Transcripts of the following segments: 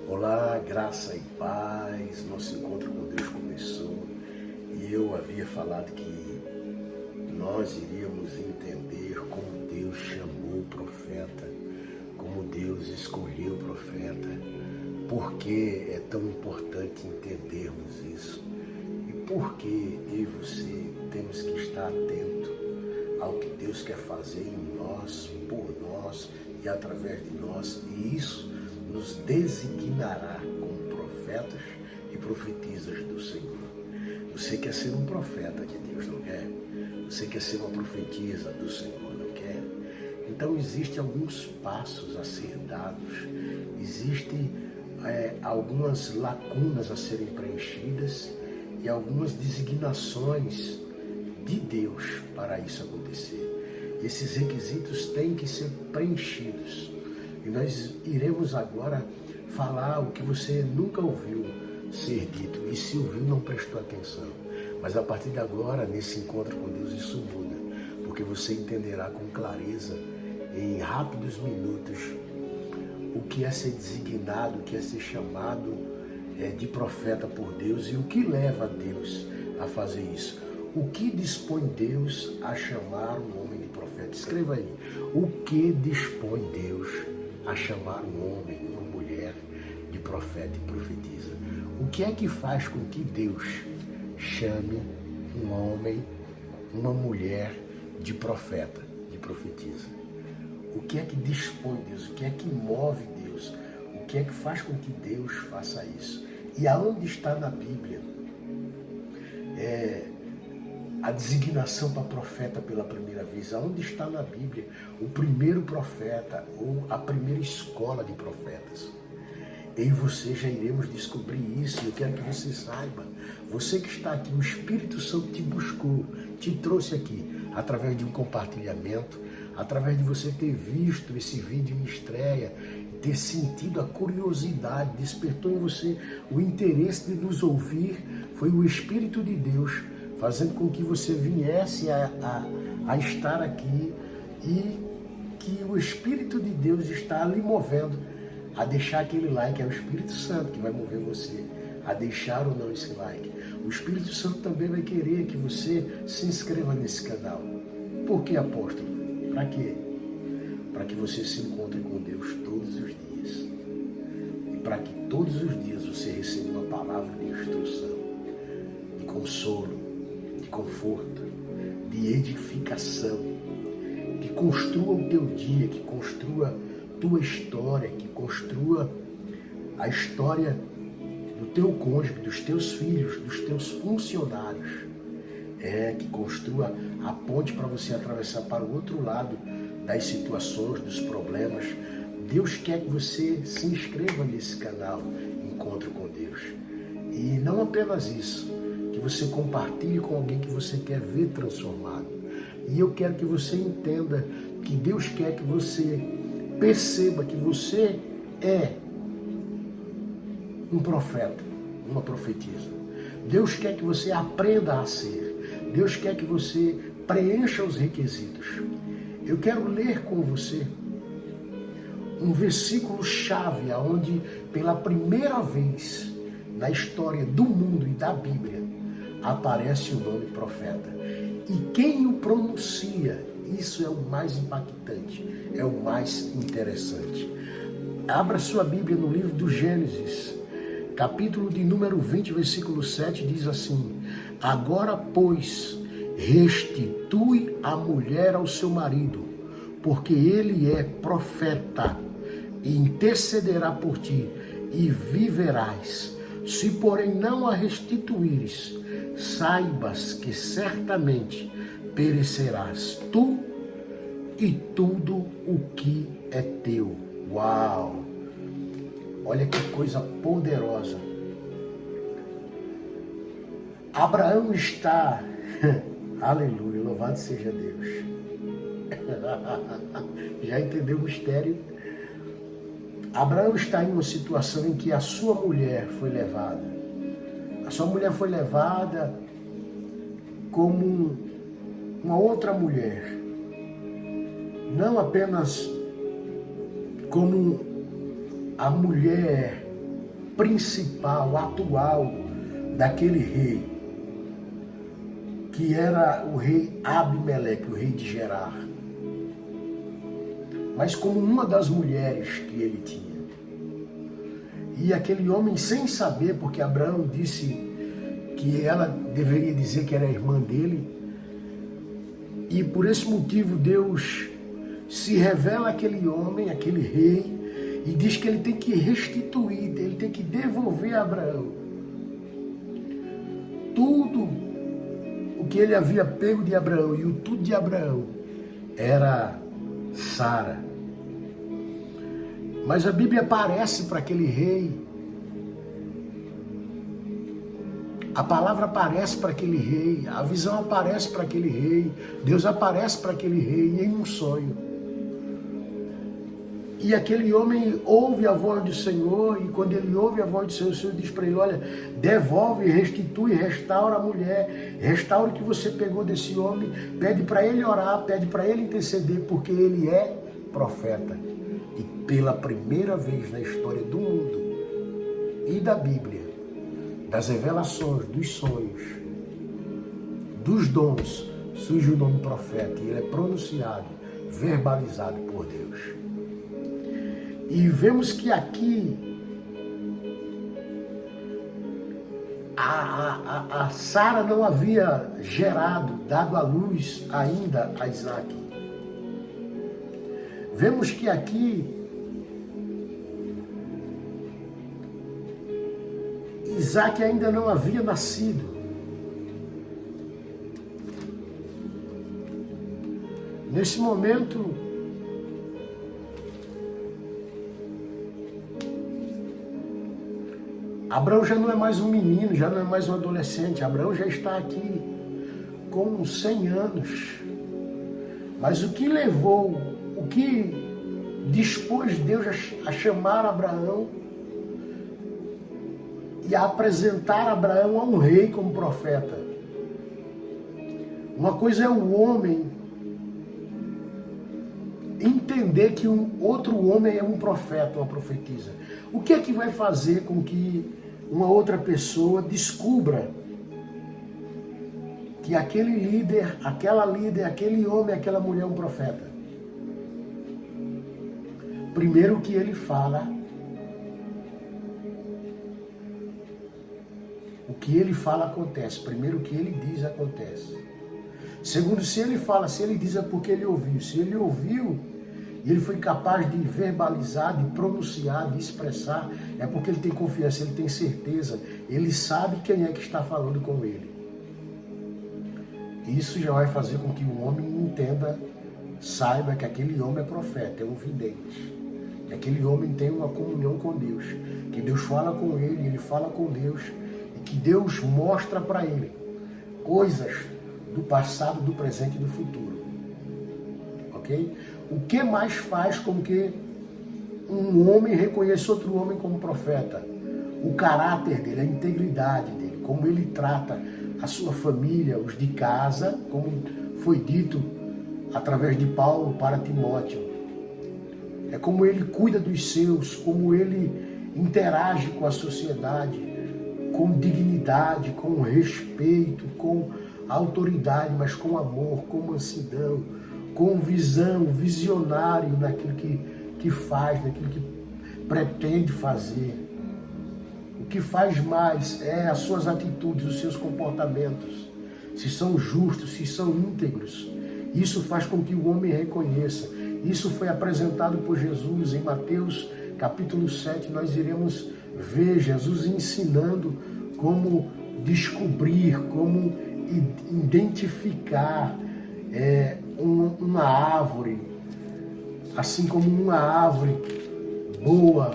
Olá, graça e paz. Nosso encontro com Deus começou e eu havia falado que nós iríamos entender como Deus chamou o profeta, como Deus escolheu o profeta, por que é tão importante entendermos isso e por que eu e você temos que estar atento ao que Deus quer fazer em nós, por nós e através de nós, e isso nos designará como profetas e profetisas do Senhor. Você quer ser um profeta de Deus, não quer? Você quer ser uma profetisa do Senhor, não quer? Então existem alguns passos a ser dados, existem algumas lacunas a serem preenchidas e algumas designações de Deus para isso acontecer. Esses requisitos têm que ser preenchidos. E nós iremos agora falar o que você nunca ouviu ser dito. E se ouviu, não prestou atenção. Mas a partir de agora, nesse encontro com Deus, isso muda. Porque você entenderá com clareza, em rápidos minutos, o que é ser designado, o que é ser chamado de profeta por Deus e o que leva Deus a fazer isso. O que dispõe Deus a chamar um homem de profeta? Escreva aí. O que dispõe Deus a chamar um homem, uma mulher de profeta e profetisa? O que é que faz com que Deus chame um homem, uma mulher de profeta, de profetisa? O que é que dispõe Deus? O que é que move Deus? O que é que faz com que Deus faça isso? E aonde está na Bíblia a designação para profeta pela primeira vez? Aonde está na Bíblia o primeiro profeta ou a primeira escola de profetas? Eu e você já iremos descobrir isso e eu quero que você saiba. Você que está aqui, o Espírito Santo te buscou, te trouxe aqui através de um compartilhamento, através de você ter visto esse vídeo em estreia, ter sentido a curiosidade, despertou em você o interesse de nos ouvir. Foi o Espírito de Deus fazendo com que você viesse a estar aqui e que o Espírito de Deus está lhe movendo a deixar aquele like. É o Espírito Santo que vai mover você a deixar ou não esse like. O Espírito Santo também vai querer que você se inscreva nesse canal. Por que, apóstolo? Para quê? Para que você se encontre com Deus todos os dias. E para que todos os dias você receba uma palavra de instrução, de consolo, de conforto, de edificação, que construa o teu dia, que construa tua história, que construa a história do teu cônjuge, dos teus filhos, dos teus funcionários. Que construa a ponte para você atravessar para o outro lado das situações, dos problemas. Deus quer que você se inscreva nesse canal Encontro com Deus. E não apenas isso, que você compartilhe com alguém que você quer ver transformado. E eu quero que você entenda que Deus quer que você perceba que você é um profeta, uma profetisa. Deus quer que você aprenda a ser. Deus quer que você preencha os requisitos. Eu quero ler com você um versículo chave, onde pela primeira vez na história do mundo e da Bíblia aparece o nome profeta. E quem o pronuncia, isso é o mais impactante, é o mais interessante. Abra sua Bíblia no livro do Gênesis, capítulo de número 20, versículo 7, diz assim: agora, pois, restitui a mulher ao seu marido, porque ele é profeta, e intercederá por ti, e viverás. Se, porém, não a restituíres, saibas que certamente perecerás tu e tudo o que é teu. Uau! Olha que coisa poderosa. Abraão está, aleluia, louvado seja Deus. Já entendeu o mistério? Abraão está em uma situação em que a sua mulher foi levada. A sua mulher foi levada como uma outra mulher. Não apenas como a mulher principal, atual daquele rei, que era o rei Abimeleque, o rei de Gerar, mas como uma das mulheres que ele tinha. E aquele homem, sem saber, porque Abraão disse que ela deveria dizer que era a irmã dele, e por esse motivo Deus se revela àquele homem, àquele rei, e diz que ele tem que restituir, ele tem que devolver a Abraão tudo o que ele havia pego de Abraão, e o tudo de Abraão era Sara. Mas a Bíblia aparece para aquele rei, a palavra aparece para aquele rei, a visão aparece para aquele rei, Deus aparece para aquele rei em um sonho. E aquele homem ouve a voz do Senhor, e quando ele ouve a voz do Senhor, o Senhor diz para ele: olha, devolve, restitui, restaura a mulher, restaura o que você pegou desse homem, pede para ele orar, pede para ele interceder, porque ele é profeta. E pela primeira vez na história do mundo e da Bíblia, das revelações, dos sonhos, dos dons, surge o nome profeta, e ele é pronunciado, verbalizado por Deus. E vemos que aqui a Sara não havia gerado, dado à luz ainda a Isaac. Vemos que aqui Isaac ainda não havia nascido. Nesse momento, Abraão já não é mais um menino, já não é mais um adolescente. Abraão já está aqui com 100 anos. Mas o que levou, o que dispôs Deus a chamar Abraão e a apresentar Abraão a um rei como profeta? Uma coisa é o homem entender que um outro homem é um profeta, uma profetisa. O que é que vai fazer com que uma outra pessoa descubra que aquele líder, aquele homem, aquela mulher é um profeta? Primeiro, que ele fala, o que ele fala acontece. Primeiro, o que ele diz acontece. Segundo, se ele fala, se ele diz, é porque ele ouviu. Se ele ouviu e ele foi capaz de verbalizar, de pronunciar, de expressar, é porque ele tem confiança, ele tem certeza, ele sabe quem é que está falando com ele. Isso já vai fazer com que o homem entenda, saiba que aquele homem é profeta, é um vidente. Que aquele homem tem uma comunhão com Deus, que Deus fala com ele, ele fala com Deus, e que Deus mostra para ele coisas do passado, do presente e do futuro. Ok? O que mais faz com que um homem reconheça outro homem como profeta? O caráter dele, a integridade dele, como ele trata a sua família, os de casa, como foi dito através de Paulo para Timóteo. É como ele cuida dos seus, como ele interage com a sociedade, com dignidade, com respeito, com autoridade, mas com amor, com mansidão, com visão, visionário naquilo que faz, naquilo que pretende fazer. O que faz mais é as suas atitudes, os seus comportamentos, se são justos, se são íntegros. Isso faz com que o homem reconheça. Isso foi apresentado por Jesus em Mateus capítulo 7. Nós iremos ver Jesus ensinando como descobrir, como identificar uma árvore, assim como uma árvore boa,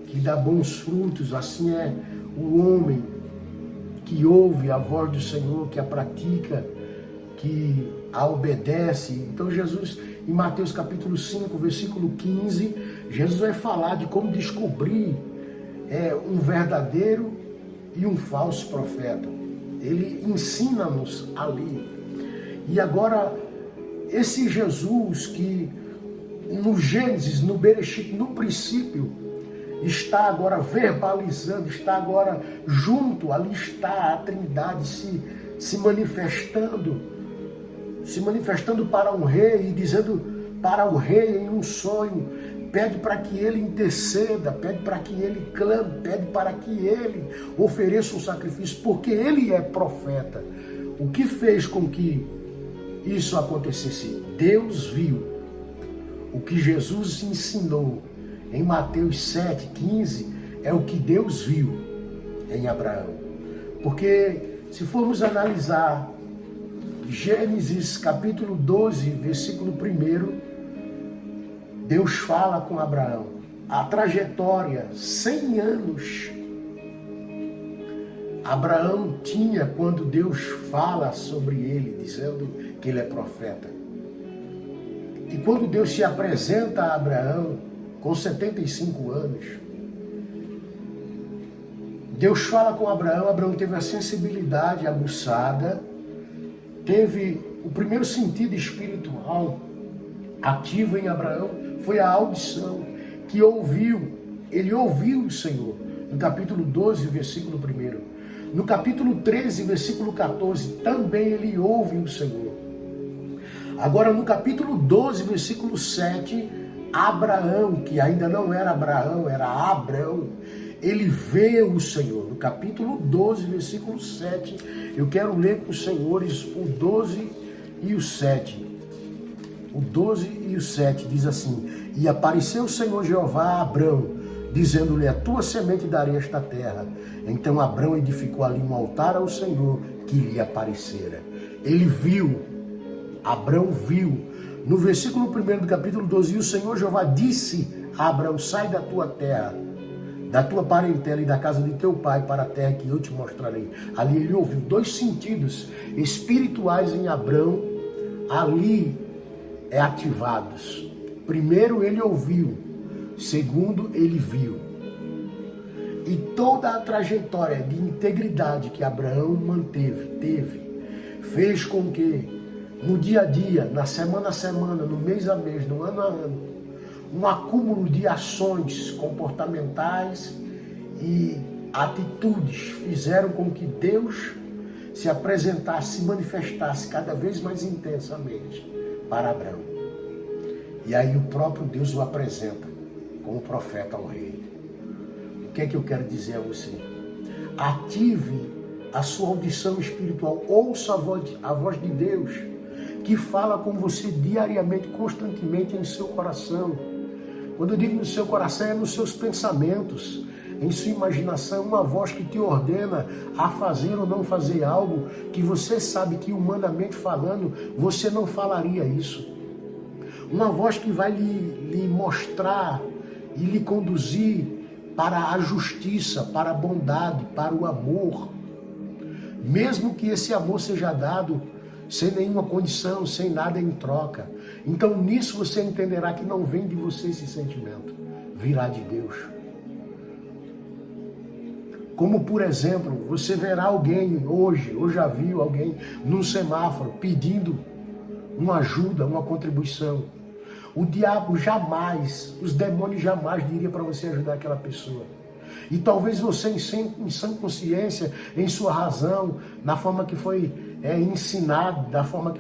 que dá bons frutos, assim é o homem que ouve a voz do Senhor, que a pratica, que a obedece. Então Jesus, em Mateus capítulo 5, versículo 15, Jesus vai falar de como descobrir um verdadeiro e um falso profeta. Ele ensina-nos ali. E agora, esse Jesus que no Gênesis, no Bereshit, no princípio, está agora verbalizando, está agora junto, ali está a Trindade se manifestando para um rei e dizendo para o rei em um sonho, pede para que ele interceda, pede para que ele clame, pede para que ele ofereça um sacrifício, porque ele é profeta. O que fez com que isso acontecesse? Deus viu o que Jesus ensinou em Mateus 7,15, é o que Deus viu em Abraão. Porque se formos analisar Gênesis capítulo 12, versículo 1, Deus fala com Abraão. A trajetória, 100 anos, Abraão tinha quando Deus fala sobre ele, dizendo que ele é profeta. E quando Deus se apresenta a Abraão, com 75 anos, Deus fala com Abraão, Abraão teve a sensibilidade aguçada, teve o primeiro sentido espiritual ativo em Abraão, foi a audição, que ele ouviu o Senhor, no capítulo 12, versículo 1. No capítulo 13, versículo 14, também ele ouve o Senhor. Agora, no capítulo 12, versículo 7, Abraão, que ainda não era Abraão, era Abrão, ele vê o Senhor. No capítulo 12, versículo 7, eu quero ler com os senhores o 12 e o 7. O 12 e o 7 diz assim: E apareceu o Senhor Jeová a Abrão, dizendo-lhe, a tua semente darei esta terra. Então Abrão edificou ali um altar ao Senhor que lhe aparecera. Ele viu, Abrão viu. No versículo 1 do capítulo 12, e o Senhor Jeová disse a Abrão, sai da tua terra, da tua parentela e da casa de teu pai para a terra que eu te mostrarei. Ali ele ouviu dois sentidos espirituais em Abrão, ali ativados. Primeiro ele ouviu, segundo ele viu. E toda a trajetória de integridade que Abraão teve, fez com que no dia a dia, na semana a semana, no mês a mês, no ano a ano, um acúmulo de ações comportamentais e atitudes fizeram com que Deus se apresentasse, se manifestasse cada vez mais intensamente para Abraão. E aí o próprio Deus o apresenta como profeta ao rei. O que é que eu quero dizer a você? Ative a sua audição espiritual, ouça a voz de Deus, que fala com você diariamente, constantemente em seu coração. Quando eu digo no seu coração, é nos seus pensamentos, em sua imaginação, uma voz que te ordena a fazer ou não fazer algo que você sabe que, humanamente falando, você não falaria isso. Uma voz que vai lhe mostrar e lhe conduzir para a justiça, para a bondade, para o amor. Mesmo que esse amor seja dado sem nenhuma condição, sem nada em troca. Então nisso você entenderá que não vem de você esse sentimento, virá de Deus. Como por exemplo, você verá alguém hoje, ou já viu alguém num semáforo pedindo uma ajuda, uma contribuição. O diabo jamais, os demônios jamais diriam para você ajudar aquela pessoa. E talvez você, em sã consciência, em sua razão, na forma que foi ensinado, da forma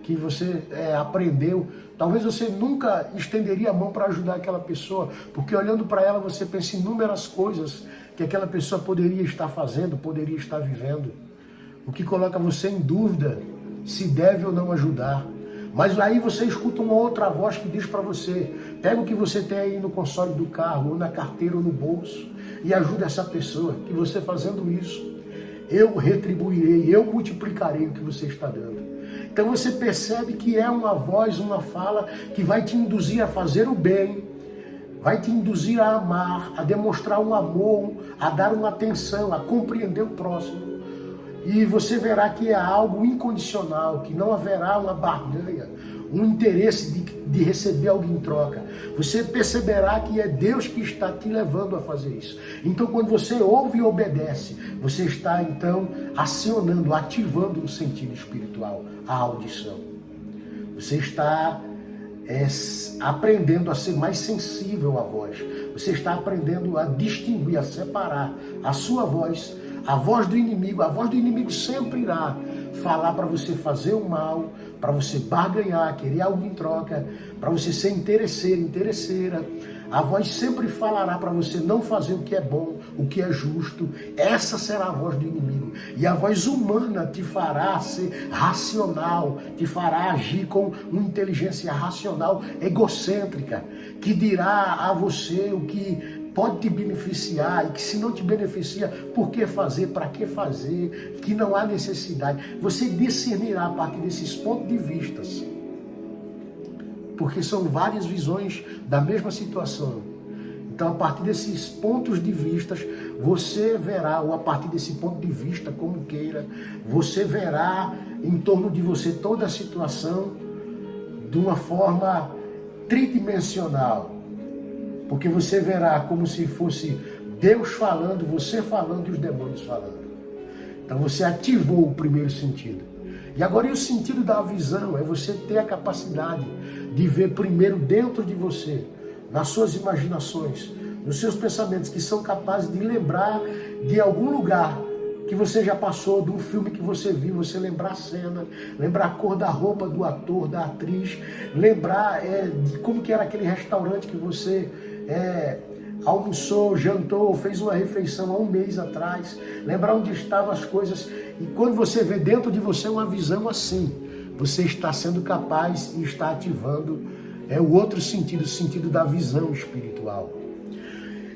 que você aprendeu, talvez você nunca estenderia a mão para ajudar aquela pessoa, porque olhando para ela você pensa em inúmeras coisas que aquela pessoa poderia estar fazendo, poderia estar vivendo, o que coloca você em dúvida se deve ou não ajudar. Mas aí você escuta uma outra voz que diz para você, pega o que você tem aí no console do carro, ou na carteira, ou no bolso, e ajuda essa pessoa, que você fazendo isso, eu retribuirei, eu multiplicarei o que você está dando. Então você percebe que é uma voz, uma fala que vai te induzir a fazer o bem, vai te induzir a amar, a demonstrar um amor, a dar uma atenção, a compreender o próximo. E você verá que é algo incondicional, que não haverá uma barganha, um interesse de receber algo em troca. Você perceberá que é Deus que está te levando a fazer isso. Então, quando você ouve e obedece, você está, então, acionando, ativando o sentido espiritual, a audição. Você está aprendendo a ser mais sensível à voz. Você está aprendendo a distinguir, a separar a sua voz, a voz do inimigo. A voz do inimigo sempre irá falar para você fazer o mal, para você barganhar, querer algo em troca, para você ser interesseiro, interesseira. A voz sempre falará para você não fazer o que é bom, o que é justo. Essa será a voz do inimigo. E a voz humana te fará ser racional, te fará agir com uma inteligência racional, egocêntrica, que dirá a você o que pode te beneficiar e que se não te beneficia, por que fazer, para que fazer, que não há necessidade. Você discernirá a partir desses pontos de vista, porque são várias visões da mesma situação. Então, a partir desses pontos de vista, você verá, ou a partir desse ponto de vista, como queira, você verá em torno de você toda a situação de uma forma tridimensional. Porque você verá como se fosse Deus falando, você falando e os demônios falando. Então você ativou o primeiro sentido. E agora e o sentido da visão? É você ter a capacidade de ver primeiro dentro de você, nas suas imaginações, nos seus pensamentos, que são capazes de lembrar de algum lugar que você já passou, de um filme que você viu, você lembrar a cena, lembrar a cor da roupa do ator, da atriz, lembrar de como que era aquele restaurante que você almoçou, jantou, fez uma refeição há um mês atrás, lembrar onde estavam as coisas. E quando você vê dentro de você uma visão assim, você está sendo capaz e está ativando o outro sentido, o sentido da visão espiritual.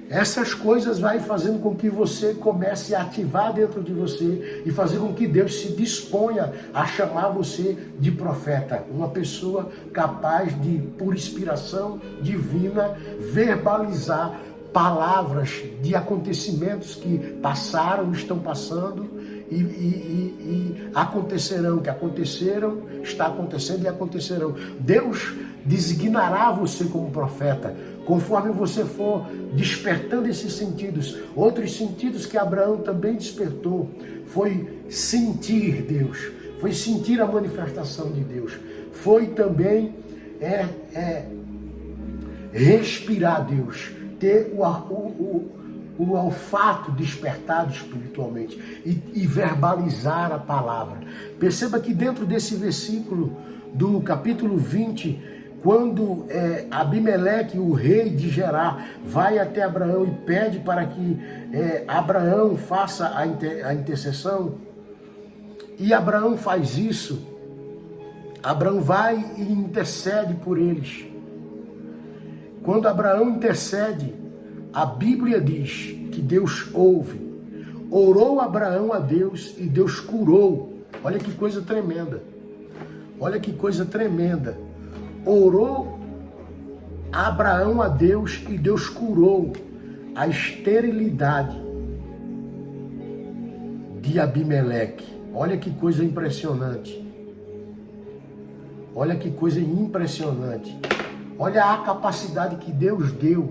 Essas coisas vai fazendo com que você comece a ativar dentro de você e fazer com que Deus se disponha a chamar você de profeta. Uma pessoa capaz de, por inspiração divina, verbalizar palavras de acontecimentos que passaram, estão passando e acontecerão, que aconteceram, está acontecendo e acontecerão. Deus designará você como profeta, conforme você for despertando esses sentidos. Outros sentidos que Abraão também despertou foi sentir Deus, foi sentir a manifestação de Deus, foi também respirar Deus, ter o olfato despertado espiritualmente e verbalizar a palavra. Perceba que dentro desse versículo do capítulo 20, quando Abimeleque, o rei de Gerar, vai até Abraão e pede para que Abraão faça a intercessão, e Abraão faz isso, Abraão vai e intercede por eles. Quando Abraão intercede, a Bíblia diz que Deus ouve. Orou Abraão a Deus e Deus curou. Olha que coisa tremenda. Olha que coisa tremenda. Orou Abraão a Deus e Deus curou a esterilidade de Abimeleque. Olha que coisa impressionante. Olha que coisa impressionante. Olha a capacidade que Deus deu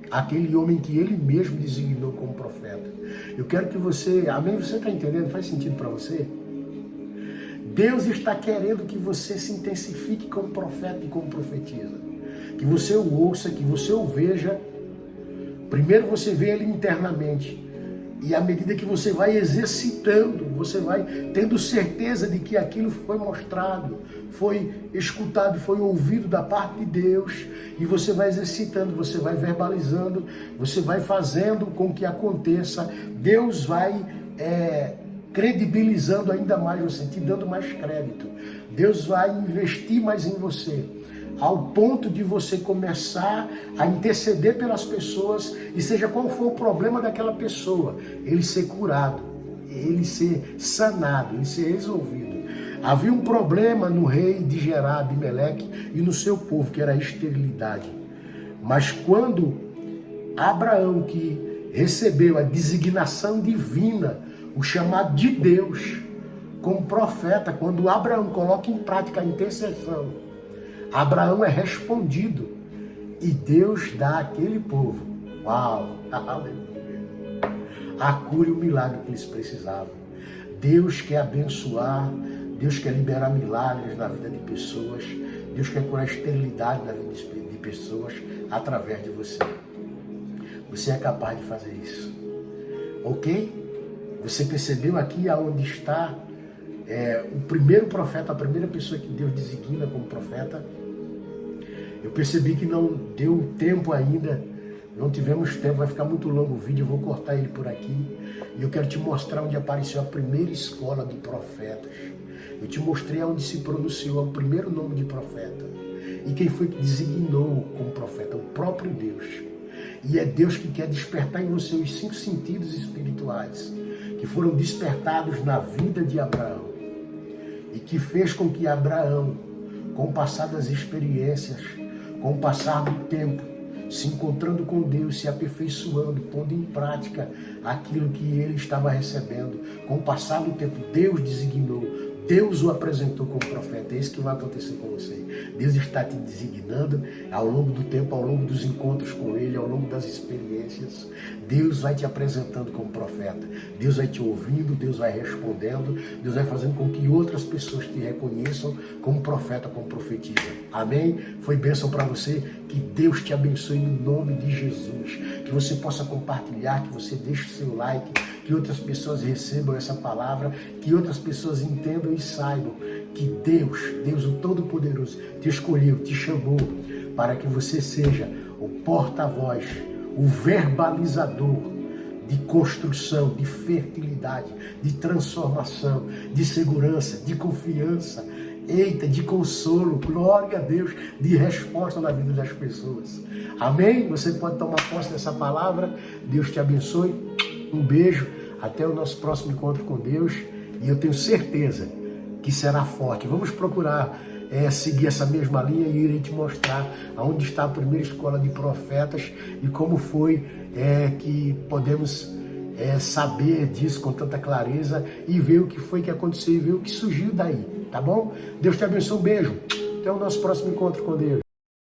àquele homem que ele mesmo designou como profeta. Eu quero que você, amém? Você está entendendo? Faz sentido para você? Deus está querendo que você se intensifique como profeta e como profetisa. Que você o ouça, que você o veja. Primeiro você vê ele internamente. E à medida que você vai exercitando, você vai tendo certeza de que aquilo foi mostrado, foi escutado, foi ouvido da parte de Deus. E você vai exercitando, você vai verbalizando, você vai fazendo com que aconteça. Deus vai credibilizando ainda mais você, te dando mais crédito. Deus vai investir mais em você, ao ponto de você começar a interceder pelas pessoas, e seja qual for o problema daquela pessoa, ele ser curado, ele ser sanado, ele ser resolvido. Havia um problema no rei de Gerar, Abimeleque, e no seu povo, que era a esterilidade. Mas quando Abraão, que recebeu a designação divina, o chamado de Deus como profeta, quando Abraão coloca em prática a intercessão, Abraão é respondido e Deus dá àquele povo, uau, aleluia, a cura e o milagre que eles precisavam. Deus quer abençoar, Deus quer liberar milagres na vida de pessoas, Deus quer curar a esterilidade na vida de pessoas através de você. Você é capaz de fazer isso. Ok? Você percebeu aqui aonde está o primeiro profeta, a primeira pessoa que Deus designa como profeta? Eu percebi que não deu tempo ainda, não tivemos tempo, vai ficar muito longo o vídeo, eu vou cortar ele por aqui. E eu quero te mostrar onde apareceu a primeira escola de profetas. Eu te mostrei onde se pronunciou o primeiro nome de profeta. E quem foi que designou como profeta? O próprio Deus. E é Deus que quer despertar em você os 5 sentidos espirituais que foram despertados na vida de Abraão e que fez com que Abraão, com o passar das experiências, com o passar do tempo, se encontrando com Deus, se aperfeiçoando, pondo em prática aquilo que ele estava recebendo, com o passar do tempo, Deus designou, Deus o apresentou como profeta. É isso que vai acontecer com você. Deus está te designando ao longo do tempo, ao longo dos encontros com Ele, ao longo das experiências. Deus vai te apresentando como profeta. Deus vai te ouvindo, Deus vai respondendo, Deus vai fazendo com que outras pessoas te reconheçam como profeta, como profetisa. Amém? Foi bênção para você. Que Deus te abençoe no nome de Jesus. Que você possa compartilhar, que você deixe o seu like, que outras pessoas recebam essa palavra, que outras pessoas entendam e saibam que Deus o Todo-Poderoso, te escolheu, te chamou para que você seja o porta-voz, o verbalizador de construção, de fertilidade, de transformação, de segurança, de confiança, de consolo, glória a Deus, de resposta na vida das pessoas. Amém? Você pode tomar posse dessa palavra. Deus te abençoe. Um beijo. Até o nosso próximo encontro com Deus. E eu tenho certeza que será forte. Vamos procurar seguir essa mesma linha e irei te mostrar aonde está a primeira escola de profetas e como foi que podemos saber disso com tanta clareza e ver o que foi que aconteceu e ver o que surgiu daí, tá bom? Deus te abençoe, um beijo. Até o nosso próximo encontro com Deus.